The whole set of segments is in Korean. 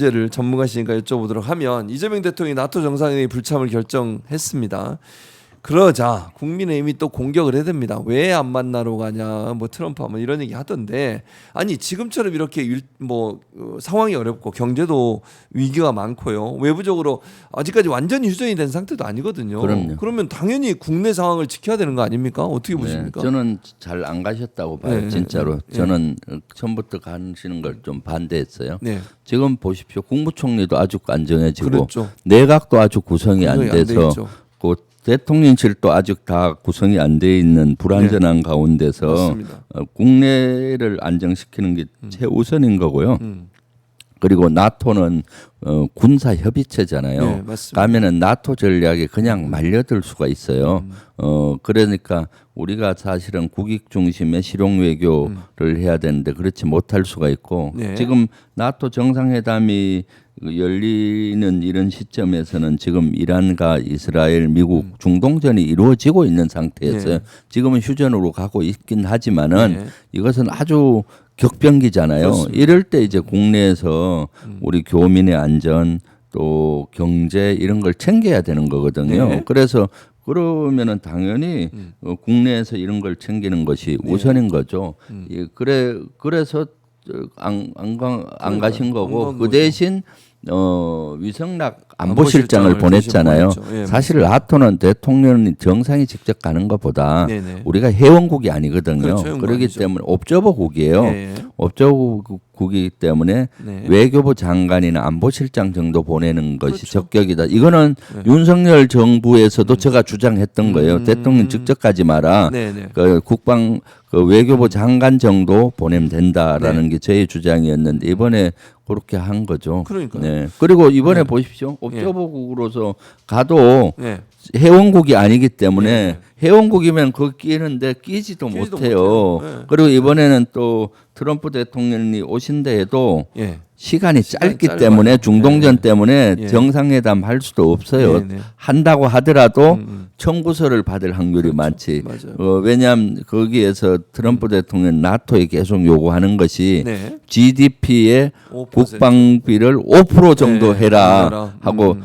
문제를 전문가시니까 여쭤보도록 하면 이재명 대통령이 나토 정상회의 불참을 결정했습니다. 그러자 국민의힘이 또 공격을 해댑니다. 왜 안 만나러 가냐, 뭐 트럼프 하면 이런 얘기 하던데, 아니 지금처럼 이렇게 상황이 어렵고 경제도 위기가 많고요, 외부적으로 아직까지 완전히 휴전이 된 상태도 아니거든요. 그럼요. 그러면 당연히 국내 상황을 지켜야 되는 거 아닙니까? 어떻게 보십니까? 저는 잘 안 가셨다고 봐요. 진짜로. 저는 처음부터 가시는 걸 좀 반대했어요. 네. 지금 보십시오. 국무총리도 아주 안정해지고 그렇죠. 내각도 아주 구성이 안 구성이 안 돼서 돼 있죠. 그 대통령실도 아직 다 구성이 안 돼 있는 불안전한 가운데서 맞습니다. 국내를 안정시키는 게 최우선인 거고요. 그리고 나토는 군사 협의체잖아요. 네, 맞습니다. 가면은 나토 전략에 그냥 말려들 수가 있어요. 그러니까 우리가 사실은 국익 중심의 실용 외교를 해야 되는데 그렇지 못할 수가 있고, 네. 지금 나토 정상회담이 열리는 이런 시점에서는 지금 이란과 이스라엘, 미국 중동전이 이루어지고 있는 상태에서 네. 지금은 휴전으로 가고 있긴 하지만은 네. 이것은 아주 격변기잖아요. 그렇습니다. 이럴 때 이제 국내에서 우리 교민의 안전 또 경제 이런 걸 챙겨야 되는 거거든요. 네. 그래서 그러면은 당연히 국내에서 이런 걸 챙기는 것이 우선인 거죠. 예, 그래서 안 가신 거고, 안 간 그 거죠. 대신 위성락 안보실장을 보냈잖아요. 보냈죠. 예, 사실 나토는 대통령이 정상이 직접 가는 것보다 네네. 우리가 회원국이 아니거든요. 그렇죠, 회원국 그렇기 아니죠. 때문에 옵저버국이에요. 예. 옵저버국이기 때문에 네. 외교부 장관이나 안보실장 정도 보내는 것이 그렇죠. 적격이다. 이거는 윤석열 정부에서도 제가 주장했던 거예요. 대통령 직접 가지 마라. 네네. 그 외교부 장관 정도 보내면 된다라는 게 저의 주장이었는데 이번에 그렇게 한 거죠. 그러니까요. 네. 그리고 이번에 보십시오. 옵저버국으로서 가도 네. 회원국이 아니기 때문에 회원국이면 거기 끼는데 끼지도 끼지도 못해요. 못해요. 네. 그리고 이번에는 또 트럼프 대통령이 오신다 해도 예. 시간이 짧기 짧아요. 때문에 중동전 네. 때문에 예. 정상회담 할 수도 없어요. 네, 네. 한다고 하더라도 청구서를 받을 확률이 많지. 맞아요. 왜냐하면 거기에서 트럼프 대통령 나토에 계속 요구하는 것이 네. GDP의 5%. 국방비를 5% 정도 네, 해라 해라. 하고,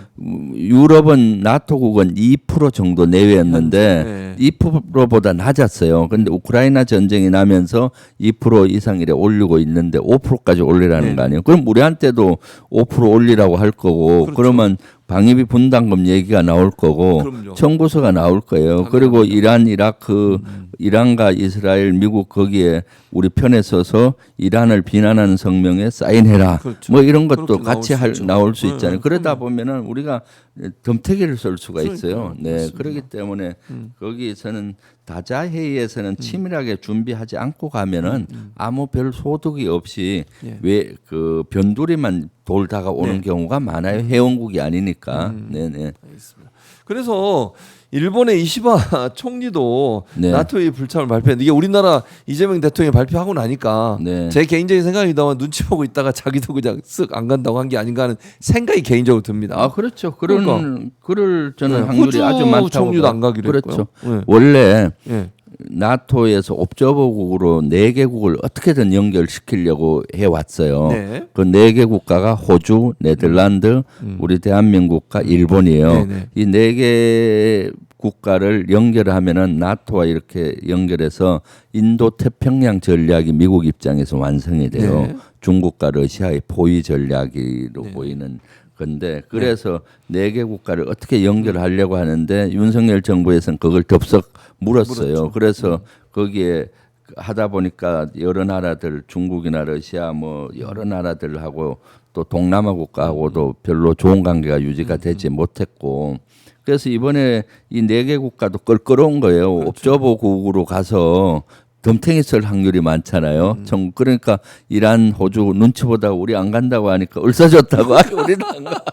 유럽은 나토국은 2% 정도 내외였는데 네. 2%보다 낮았어요. 근데 우크라이나 전쟁이 나면서 2% 이상이래 올리고 있는데 5%까지 올리라는 네. 거 아니에요. 그럼 우리한테도 5% 올리라고 할 거고, 그렇죠. 그러면 방위비 분담금 얘기가 나올 거고, 그럼요. 청구서가 나올 거예요. 그리고 이란, 이라크, 이란과 이스라엘, 미국 거기에 우리 편에 서서 이란을 비난하는 성명에 사인해라. 그렇죠. 뭐 이런 것도 그렇게 같이 나올 수 있죠. 나올 수 네, 있잖아요. 네. 그러다 보면은 우리가 덤태기를 쏠 수가 있어요. 그러니까요. 네, 맞습니다. 그렇기 때문에 거기에서는 다자 회의에서는 치밀하게 준비하지 않고 가면은 아무 별 소득이 없이 예. 왜 그 변두리만 돌다가 오는 네. 경우가 많아요. 회원국이 아니니까. 네네. 알겠습니다. 그래서 일본의 이시바 총리도 네. 나토의 불참을 발표했는데, 이게 우리나라 이재명 대통령이 발표하고 나니까 네. 제 개인적인 생각이다만 눈치 보고 있다가 자기도 그냥 쓱 안 간다고 한 게 아닌가 하는 생각이 개인적으로 듭니다. 아, 그렇죠. 그러니까. 그럴 저는 네, 확률이 호주 아주 많다고 총리도 봐요. 안 가기로 그렇죠. 했고요. 네. 원래 예. 나토에서 옵저버국으로 4개국을 어떻게든 연결시키려고 해왔어요. 네. 그 4개 국가가 호주, 네덜란드, 우리 대한민국과 일본이에요. 네네. 이 4개 국가를 연결하면은 나토와 이렇게 연결해서 인도 태평양 전략이 미국 입장에서 완성이 돼요. 네. 중국과 러시아의 포위 전략으로 보이는 건데, 그래서 4개 국가를 어떻게 연결하려고 하는데 윤석열 정부에서는 그걸 덥석 물었어요. 그래서 거기에 하다 보니까 여러 나라들, 중국이나 러시아 뭐 여러 나라들하고 또 동남아 국가하고도 별로 좋은 관계가 유지가 되지 못했고, 그래서 이번에 이 4개 국가도 껄끄러운 거예요. 옵저버국으로 가서 덤탱이 쓸 확률이 많잖아요. 그러니까 이란, 호주 눈치 보다가 우리 안 간다고 하니까 을싸졌다고. 우리는 안 가.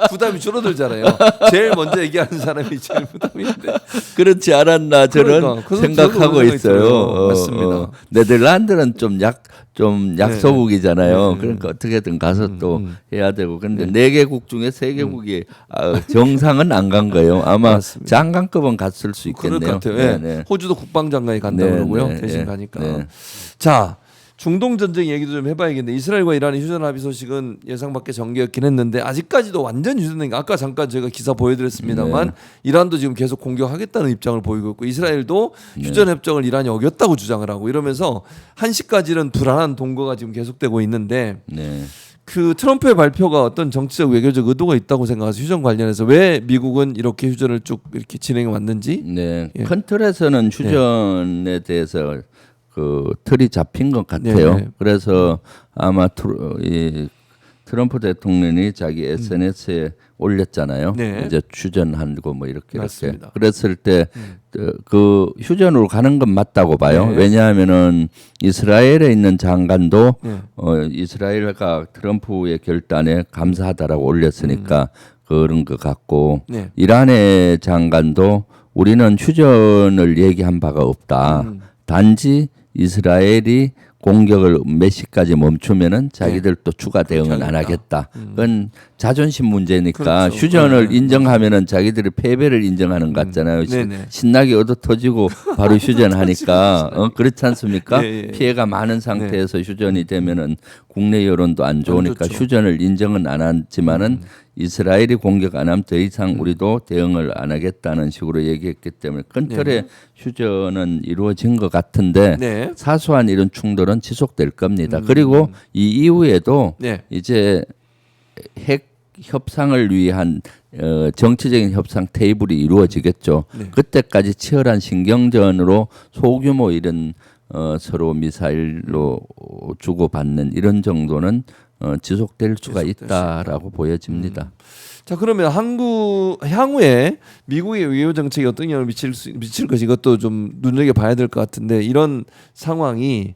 부담이 줄어들잖아요. 제일 먼저 얘기하는 사람이 제일 부담인데. 그렇지 않았나 저는 그러니까, 그래서 생각하고 저도 그런 생각이 있어요. 들어요. 맞습니다. 네덜란드는 좀 약소국이잖아요. 네. 그러니까 어떻게든 가서 또 해야 되고. 근데 4개국 중에 3개국이 정상은 안 간 거예요. 아마 맞습니다. 장관급은 갔을 수 그럴 있겠네요. 것 같아요. 예. 네. 호주도 국방장관이 간다 네, 그러고요. 네, 대신 네, 가니까. 네. 자, 중동 전쟁 얘기도 좀 해봐야겠는데 이스라엘과 이란의 휴전 합의 소식은 예상 밖의 전개였긴 했는데 아직까지도 완전 휴전된 게 아까 잠깐 제가 기사 보여드렸습니다만 네. 이란도 지금 계속 공격하겠다는 입장을 보이고 있고 이스라엘도 휴전 협정을 이란이 어겼다고 주장을 하고 이러면서 한시까지는 불안한 동거가 지금 계속되고 있는데 네. 그 트럼프의 발표가 어떤 정치적 외교적 의도가 있다고 생각하세요? 휴전 관련해서 왜 미국은 이렇게 휴전을 쭉 이렇게 진행해 왔는지? 네. 예. 큰 틀에서는 휴전에 대해서 그 틀이 잡힌 것 같아요. 네. 그래서 아마 트럼프 대통령이 자기 SNS에 올렸잖아요. 네. 이제 휴전하고 뭐 이렇게 맞습니다. 그랬을 때 그 휴전으로 가는 건 맞다고 봐요. 네. 왜냐하면은 이스라엘에 있는 장관도 네. 이스라엘과 트럼프의 결단에 감사하다라고 올렸으니까 그런 것 같고 네. 이란의 장관도 우리는 휴전을 얘기한 바가 없다. 단지 이스라엘이 공격을 몇 시까지 멈추면은 자기들 또 추가 대응은 안 하겠다. 그건 자존심 문제니까 그렇죠. 휴전을 네. 인정하면은 자기들이 패배를 인정하는 것 같잖아요. 네네. 신나게 얻어 터지고 바로 휴전하니까 그렇지 않습니까? 예, 예. 피해가 많은 상태에서 휴전이 되면은 국내 여론도 안 좋으니까 좋죠. 휴전을 인정은 안 하지만은 이스라엘이 공격 안 하면 더 이상 우리도 대응을 안 하겠다는 식으로 얘기했기 때문에 큰 틀의 휴전은 이루어진 것 같은데 네. 사소한 이런 충돌은 지속될 겁니다. 그리고 이 이후에도 네. 이제 핵 협상을 위한 정치적인 협상 테이블이 이루어지겠죠. 네. 그때까지 치열한 신경전으로 소규모 이런 서로 미사일로 주고받는 이런 정도는 지속될 수가 지속될 있다라고 보여집니다. 자 그러면 향후에 미국의 외교 정책이 어떤 영향을 미칠 것이 이것도 좀 눈여겨 봐야 될 것 같은데 이런 상황이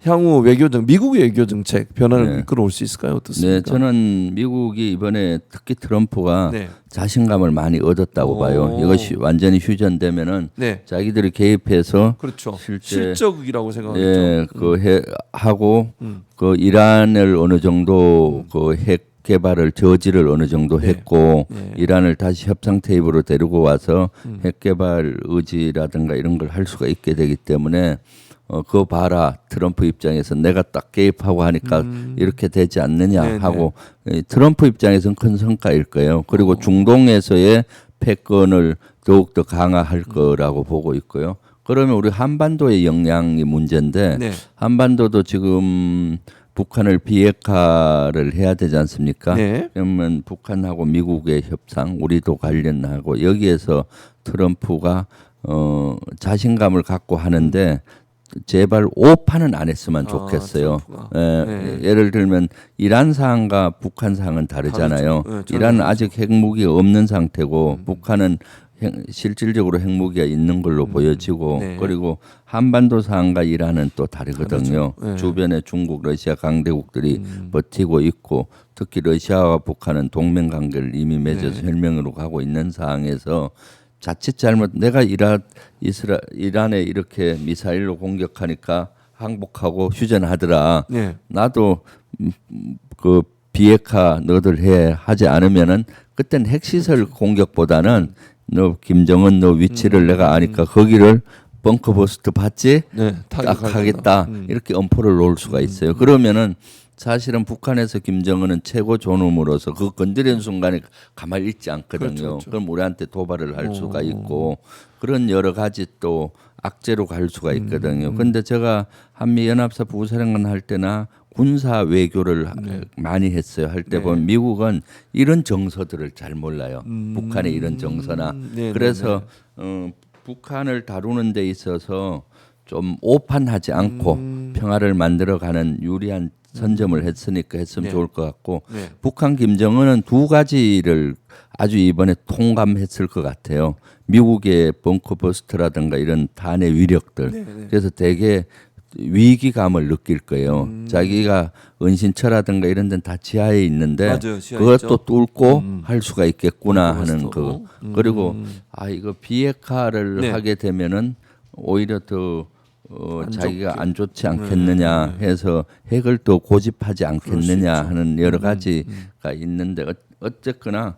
향후 미국의 외교 정책 변화를 네. 이끌어올 수 있을까요? 어떻습니까? 네, 저는 미국이 이번에 특히 트럼프가 네. 자신감을 많이 얻었다고 오. 봐요. 이것이 완전히 휴전되면은 네. 자기들이 개입해서 그렇죠. 실제 실적이라고 생각하죠. 예, 하고 그 이란을 어느 정도 그 핵 개발을 저지를 어느 정도 네. 했고 네. 이란을 다시 협상 테이블로 데리고 와서 핵 개발 의지라든가 이런 걸 할 수가 있게 되기 때문에 그거 봐라 트럼프 입장에서 내가 딱 개입하고 하니까 이렇게 되지 않느냐 네네. 하고 트럼프 입장에서는 큰 성과일 거예요. 그리고 중동에서의 패권을 더욱더 강화할 거라고 보고 있고요. 그러면 우리 한반도의 영향이 문제인데 네. 한반도도 지금 북한을 비핵화를 해야 되지 않습니까? 네. 그러면 북한하고 미국의 협상 우리도 관련하고 여기에서 트럼프가 자신감을 갖고 하는데 제발 오판은 안 했으면 좋겠어요. 트럼프가. 네. 예를 들면 이란 사항과 북한 사항은 다르잖아요. 다르죠. 네, 이란은 아직 핵무기가 없는 상태고 북한은 실질적으로 핵무기가 있는 걸로 보여지고 네. 그리고 한반도 사항과 이란은 또 다르거든요. 다르죠. 네. 주변에 중국, 러시아 강대국들이 버티고 있고 특히 러시아와 북한은 동맹 관계를 이미 맺어서 혈맹으로 가고 있는 상황에서 자칫 잘못 내가 이란에 이렇게 미사일로 공격하니까 항복하고 휴전하더라. 네. 나도 그 비핵화 너들 해 하지 않으면은 그땐 핵시설 공격보다는 너 김정은 너 위치를 내가 아니까 거기를 벙커버스트 받지 네. 딱 하겠다 이렇게 엄포를 놓을 수가 있어요. 그러면은 사실은 북한에서 김정은은 최고 존엄으로서 그 건드리는 순간에 가만히 있지 않거든요. 그렇죠. 그럼 우리한테 도발을 할 수가 있고 그런 여러 가지 또 악재로 갈 수가 있거든요. 그런데 제가 한미연합사 부사령관 할 때나 군사 외교를 많이 했어요. 할 때 보면 미국은 이런 정서들을 잘 몰라요. 북한의 이런 정서나 그래서 북한을 다루는 데 있어서 좀 오판하지 않고 평화를 만들어가는 유리한 선점을 했으면 좋을 것 같고 북한 김정은은 두 가지를 아주 이번에 통감했을 것 같아요. 미국의 벙커버스트라든가 이런 탄의 위력들. 그래서 되게 위기감을 느낄 거예요. 자기가 은신처라든가 이런 데는 다 지하에 있는데 맞아요, 지하에 그것도 있죠. 뚫고 할 수가 있겠구나 하는 벙커버스터. 그 그리고 이거 비핵화를 하게 되면은 오히려 더 자기가 안 좋지 않겠느냐 해서 핵을 더 고집하지 않겠느냐 하는 여러 가지가 있는데 어쨌거나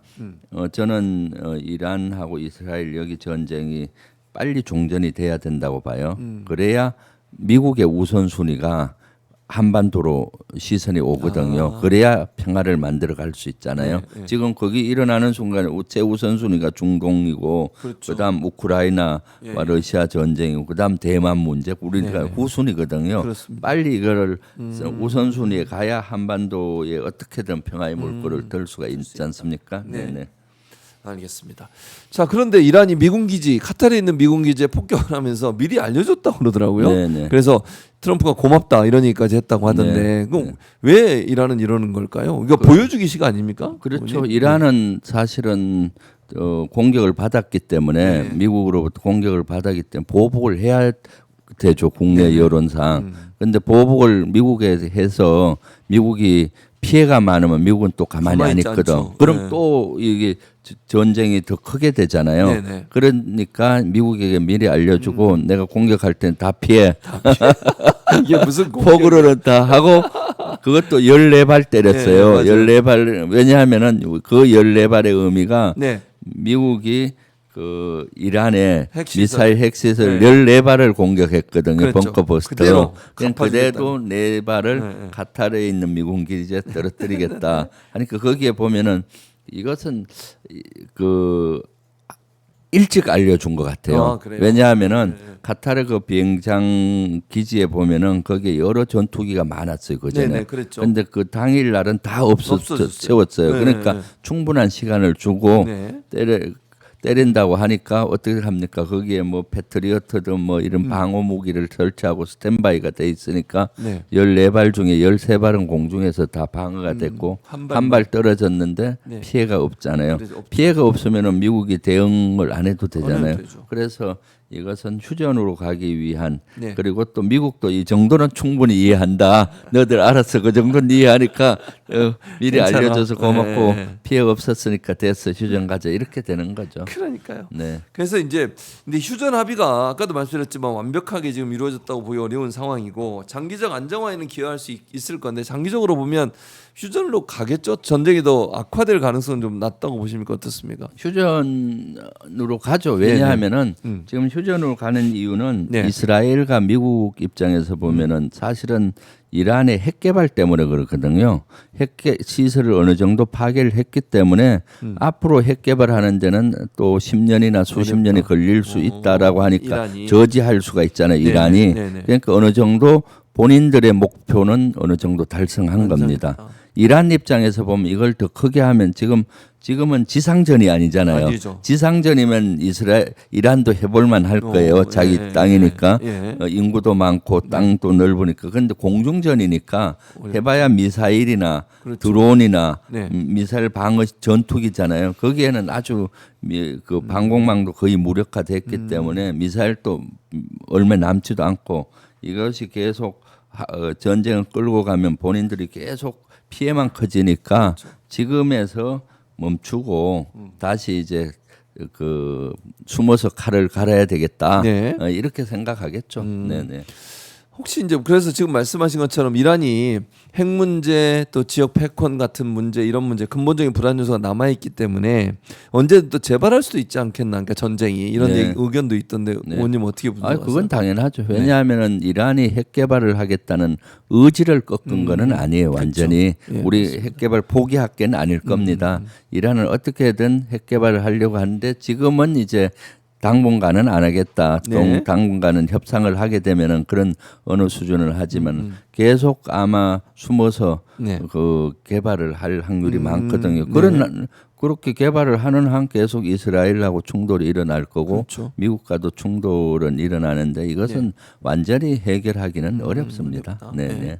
저는 이란하고 이스라엘 여기 전쟁이 빨리 종전이 돼야 된다고 봐요. 그래야 미국의 우선순위가 한반도로 시선이 오거든요. 그래야 평화를 만들어 갈 수 있잖아요. 네. 지금 거기 일어나는 순간 최우선순위가 중동이고 그렇죠. 그다음 우크라이나와 러시아 전쟁이고 그다음 대만 문제 우리가 후순위거든요. 그렇습니다. 빨리 이거를 우선순위에 가야 한반도에 어떻게든 평화의 물꼬를 들 수가 있지 않습니까? 네. 네네. 알겠습니다. 자, 그런데 이란이 미군 기지, 카타르에 있는 미군 기지에 폭격을 하면서 미리 알려줬다고 그러더라고요. 네네. 그래서 트럼프가 고맙다 이런 얘기까지 했다고 하던데, 네, 그럼 왜 이란은 이러는 걸까요? 이거 보여주기식 아닙니까? 그렇죠. 의원님? 이란은 사실은 공격을 받았기 때문에 미국으로부터 공격을 받았기 때문에 보복을 해야 되죠. 국내 여론상. 그런데 보복을 미국에 해서 미국이 피해가 많으면 미국은 또 가만히 안 있지 있거든. 않죠. 그럼 또 이게 전쟁이 더 크게 되잖아요. 네네. 그러니까 미국에게 미리 알려주고 내가 공격할 땐 다 피해. 이게 무슨 폭으로는 다 하고 그것도 14발 때렸어요. 네, 맞아요. 14발 왜냐하면은 그 14발의 의미가 네. 미국이 그 이란의 핵시설. 미사일 핵시설 네. 14발을 공격했거든요. 그랬죠. 벙커버스터. 그대로 그대도 4발을 네. 카타르에 있는 미군 기지에 떨어뜨리겠다. 하니까 거기에 보면은 이것은 그 일찍 알려준 것 같아요. 아, 그래요? 왜냐하면은 카타르 그 비행장 기지에 보면은 거기에 여러 전투기가 많았어요. 그전에. 네네, 그랬죠. 근데 그 당일 날은 다 없어졌어요. 채웠어요. 네, 그러니까 네. 충분한 시간을 주고 네. 때린다고 하니까 어떻게 합니까? 거기에 뭐 패트리어트든 뭐 이런 방어 무기를 설치하고 스탠바이가 돼 있으니까 네. 14발 중에 13발은 공중에서 다 방어가 됐고 한 한 발 떨어졌는데 네. 피해가 없잖아요. 그래서 없죠. 피해가 없으면은 미국이 대응을 안 해도 되잖아요. 해도 되죠. 그래서 이것은 휴전으로 가기 위한 네. 그리고 또 미국도 이 정도는 충분히 이해한다. 너희들 알았어. 그 정도는 이해하니까 미리 괜찮아. 알려줘서 고맙고 네. 피해 없었으니까 됐어. 휴전 가자. 이렇게 되는 거죠. 그러니까요. 네. 그래서 이제 근데 휴전 합의가 아까도 말씀드렸지만 완벽하게 지금 이루어졌다고 보기 어려운 상황이고 장기적 안정화에는 기여할 수 있을 건데 장기적으로 보면 휴전으로 가겠죠. 전쟁이 더 악화될 가능성은 좀 낮다고 보십니까? 어떻습니까? 휴전으로 가죠. 왜냐하면은 지금 휴전으로 가는 이유는 네. 이스라엘과 미국 입장에서 보면은 사실은 이란의 핵 개발 때문에 그렇거든요. 시설을 어느 정도 파괴를 했기 때문에 앞으로 핵 개발하는 데는 또 10년이나 수십 년이 걸릴 수 있다라고 하니까 이란이. 저지할 수가 있잖아요. 네네, 이란이. 네네. 그러니까 어느 정도 본인들의 목표는 어느 정도 달성한 겁니다. 이란 입장에서 보면 이걸 더 크게 하면 지금은 지상전이 아니잖아요. 아니죠. 지상전이면 이란도 해볼만 할 거예요. 자기 예, 땅이니까 예. 인구도 많고 땅도 넓으니까. 그런데 공중전이니까 해봐야 미사일이나 그렇죠. 드론이나 네. 미사일 방어 전투기잖아요. 거기에는 아주 그 방공망도 거의 무력화됐기 때문에 미사일도 얼마 남지도 않고 이것이 계속 전쟁을 끌고 가면 본인들이 계속 피해만 커지니까 지금에서 멈추고 다시 이제 그 숨어서 칼을 갈아야 되겠다. 네. 이렇게 생각하겠죠. 네네. 혹시 이제 그래서 지금 말씀하신 것처럼 이란이 핵 문제 또 지역 패권 같은 문제 이런 문제 근본적인 불안 요소가 남아 있기 때문에 언제든 또 재발할 수도 있지 않겠나. 그러니까 전쟁이 이런 네. 얘기, 의견도 있던데 의원님 어떻게 보세요? 그건 당연하죠. 왜냐하면은 이란이 핵 개발을 하겠다는 의지를 꺾은 거는 아니에요. 완전히 예, 우리 핵 개발 포기할 게 아닐 겁니다. 이란은 어떻게든 핵 개발을 하려고 하는데 지금은 이제 당분간은 안 하겠다. 네. 당분간은 협상을 하게 되면은 그런 어느 수준을 하지만 계속 아마 숨어서 네. 그 개발을 할 확률이 많거든요. 그렇게 개발을 하는 한 계속 이스라엘하고 충돌이 일어날 거고 그렇죠. 미국과도 충돌은 일어나는데 이것은 완전히 해결하기는 어렵습니다. 어렵다. 네, 네. 네.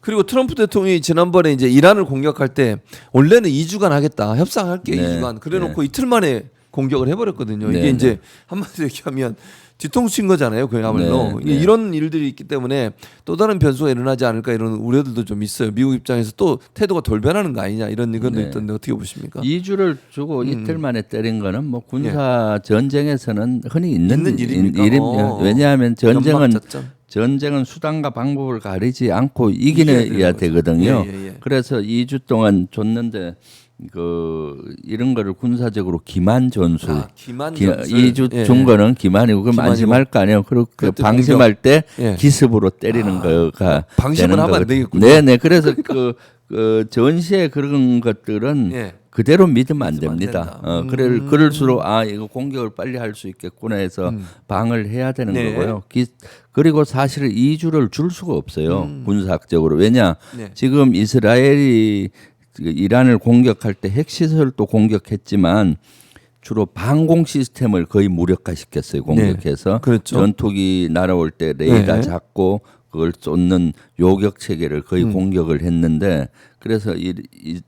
그리고 트럼프 대통령이 지난번에 이제 이란을 공격할 때 원래는 2주간 하겠다. 협상할게 네. 2주간. 그래놓고 이틀 만에 공격을 해버렸거든요. 네, 이게 이제 한마디로 얘기하면 뒤통수 친 거잖아요. 그야말로. 네, 네. 이런 일들이 있기 때문에 또 다른 변수가 일어나지 않을까 이런 우려들도 좀 있어요. 미국 입장에서 또 태도가 돌변하는 거 아니냐 이런 의견도 네. 있던데 어떻게 보십니까? 2주를 주고 이틀 만에 때린 거는 뭐 군사 전쟁에서는 흔히 있는 있는 일입니까? 일입니다. 왜냐하면 전쟁은 연막작전. 전쟁은 수단과 방법을 가리지 않고 이겨야 이겨내야 되는 되거든요. 거죠. 예. 그래서 2주 동안 줬는데 이런 거를 군사적으로 기만 전술. 기만 전술. 2주 준 거는 기만이고 그럼 기만이고. 안심할 거 아니에요. 그리고 그때 방심할 때 예. 기습으로 때리는 거가 방심을 되는 하면 안 거거든요. 되겠군요. 네네. 그래서 그 전시에 그런 것들은 예. 그대로 믿으면 안 믿으면 안 됩니다. 된다. 그럴수록 이거 공격을 빨리 할 수 있겠구나 해서 방을 해야 되는 네. 거고요. 그리고 사실 2주를 줄 수가 없어요. 군사학적으로. 왜냐? 네. 지금 이스라엘이 이란을 공격할 때 핵시설도 공격했지만 주로 방공 시스템을 거의 무력화시켰어요. 공격해서. 그렇죠. 전투기 날아올 때 레이더 네. 잡고 그걸 쏟는 요격 체계를 거의 공격을 했는데 그래서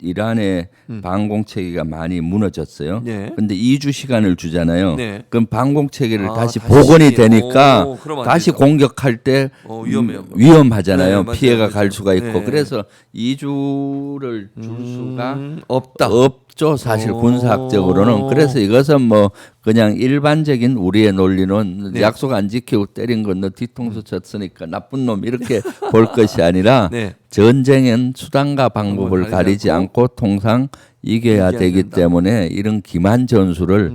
이란의 방공 체계가 많이 무너졌어요. 네. 근데 2주 시간을 주잖아요. 네. 그럼 방공 체계를 다시 다시 복원이 되니까 그러면 안 다시 되죠. 공격할 때 위험해요. 위험하잖아요. 네, 맞아요, 피해가 맞아요. 갈 수가 있고 네. 그래서 2주를 줄 수가 없다. 없죠. 사실 군사학적으로는. 그래서 이것은 뭐 그냥 일반적인 우리의 논리는 네. 약속 안 지키고 때린 건 너 뒤통수 쳤으니까 나쁜 놈 이렇게 볼 것이 아니라 네. 전쟁은 수단과 방법을 가리지 가리지 않고 않고 통상 이겨야 이겨야 되기 된다. 때문에 이런 기만 전술을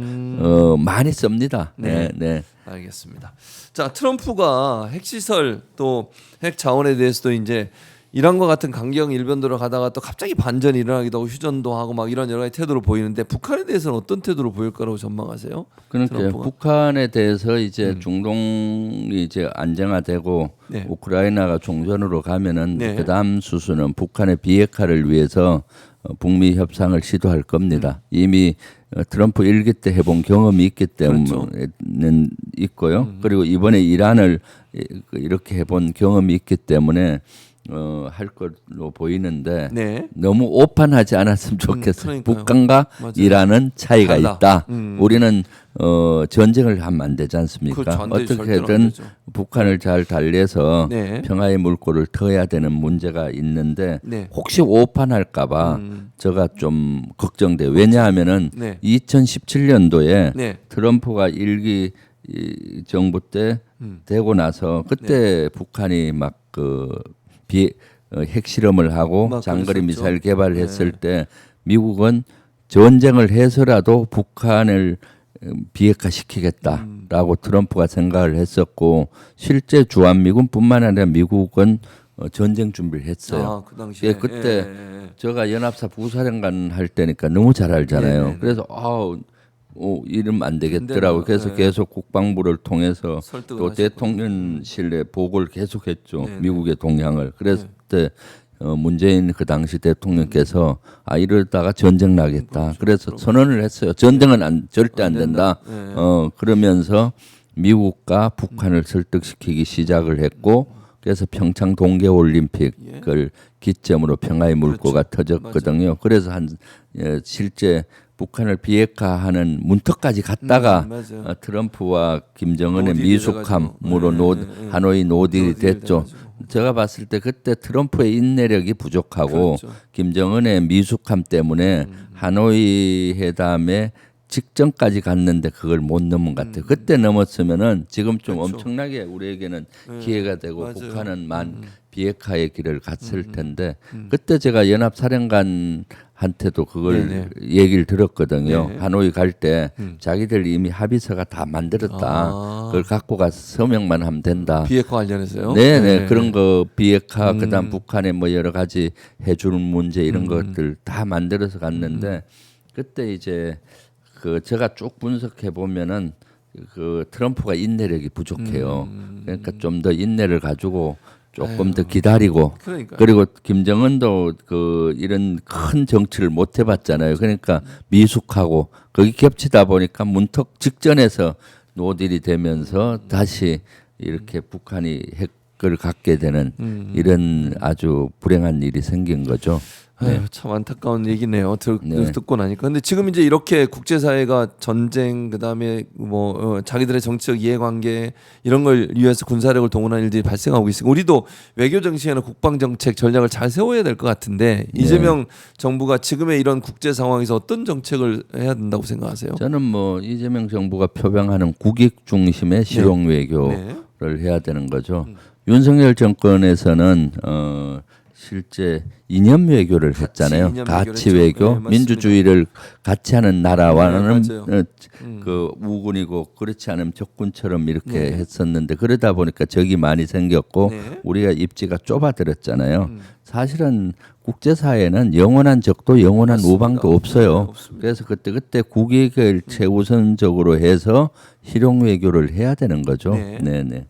많이 씁니다. 네. 네. 알겠습니다. 자, 트럼프가 핵시설 또 핵 자원에 대해서도 이제 이란과 같은 강경 일변도로 가다가 또 갑자기 반전이 일어나기도 하고 휴전도 하고 막 이런 여러 가지 태도를 보이는데 북한에 대해서는 어떤 태도를 보일 거라고 전망하세요? 그러니까 트럼프가? 북한에 대해서 이제 중동이 이제 안정화되고 네. 우크라이나가 종전으로 가면은 네. 그다음 수순은 북한의 비핵화를 위해서 북미 협상을 시도할 겁니다. 이미 트럼프 일기 때 해본 경험이 있기 때문에는 있고요. 그리고 이번에 이란을 이렇게 해본 경험이 있기 때문에 할 걸로 보이는데 네. 너무 오판하지 않았으면 좋겠어요. 그러니까요. 북한과 맞아요. 이란은 차이가 달라. 있다. 우리는 전쟁을 하면 안 되지 않습니까? 그렇죠. 안 되죠. 절대로 안 어떻게든 되죠. 북한을 잘 달래서 네. 평화의 물꼬를 터야 되는 문제가 있는데 네. 혹시 오판할까봐 제가 좀 걱정돼요. 왜냐하면은 네. 2017년도에 네. 트럼프가 일기 정부 때 되고 나서 그때 북한이 막 핵실험을 하고 막 장거리 그랬었죠. 미사일 개발했을 때 미국은 전쟁을 해서라도 북한을 비핵화시키겠다라고 트럼프가 생각을 했었고 실제 주한미군뿐만 아니라 미국은 전쟁 준비를 했어요. 그 당시에 그때 예. 제가 연합사 부사령관 할 때니까 너무 잘 알잖아요. 네네네. 그래서 이러면 안 되겠더라고. 그래서 계속 국방부를 통해서 설득을 또 하셨군요. 대통령실에 보고를 계속했죠. 네네. 미국의 동향을. 그래서 그때 문재인 그 당시 대통령께서 이러다가 전쟁 나겠다. 그래서 선언을 했어요. 전쟁은 절대 안 된다. 네. 그러면서 미국과 북한을 설득시키기 시작을 했고 그래서 평창 동계올림픽을 기점으로 평화의 물꼬가 터졌거든요. 그래서 실제 북한을 비핵화하는 문턱까지 갔다가 맞아요. 트럼프와 김정은의 노딜이 미숙함으로 돼가지고. 하노이 노딜이 됐죠. 돼가지고. 제가 봤을 때 그때 트럼프의 인내력이 부족하고 그렇죠. 김정은의 미숙함 때문에 하노이 회담에 직전까지 갔는데 그걸 못 넘은 것 같아요. 그때 넘었으면은 지금 좀 그렇죠. 엄청나게 우리에게는 기회가 되고 맞아요. 북한은 비핵화의 길을 갔을 텐데 그때 제가 연합사령관한테도 그걸 네네. 얘기를 들었거든요. 네. 하노이 갈 때 자기들 이미 합의서가 다 만들었다. 그걸 갖고 가서 서명만 하면 된다. 비핵화 관련해서요. 네네 그런 거 비핵화 그다음 북한에 뭐 여러 가지 해주는 문제 이런 것들 다 만들어서 갔는데 그때 이제 제가 쭉 분석해 보면은 트럼프가 인내력이 부족해요. 그러니까 좀 더 인내를 가지고 조금 더 기다리고 그러니까요. 그리고 김정은도 이런 큰 정치를 못 해봤잖아요. 그러니까 미숙하고 거기 겹치다 보니까 문턱 직전에서 노딜이 되면서 다시 이렇게 북한이 핵을 갖게 되는 이런 아주 불행한 일이 생긴 거죠. 아유, 참 안타까운 얘기네요. 듣고 나니까. 근데 지금 이제 이렇게 국제사회가 전쟁 그다음에 자기들의 정치적 이해관계 이런 걸 위해서 군사력을 동원하는 일들이 발생하고 있으니까 우리도 외교 정책이나 국방 정책 전략을 잘 세워야 될 것 같은데 이재명 정부가 지금의 이런 국제 상황에서 어떤 정책을 해야 된다고 생각하세요? 저는 이재명 정부가 표방하는 국익 중심의 실용 외교를 해야 되는 거죠. 윤석열 정권에서는 실제 이념 외교를 했잖아요. 이념 가치 외교를 외교, 했죠. 네, 맞습니다. 민주주의를 같이 하는 나라와는 네, 맞아요. 그 우군이고 그렇지 않으면 적군처럼 이렇게 했었는데 그러다 보니까 적이 많이 생겼고 네. 우리가 입지가 좁아들었잖아요. 사실은 국제사회는 영원한 적도 영원한 맞습니다. 우방도 없어요. 네, 없습니다. 그래서 그때 국익을 최우선적으로 해서 실용 외교를 해야 되는 거죠. 네. 네, 네.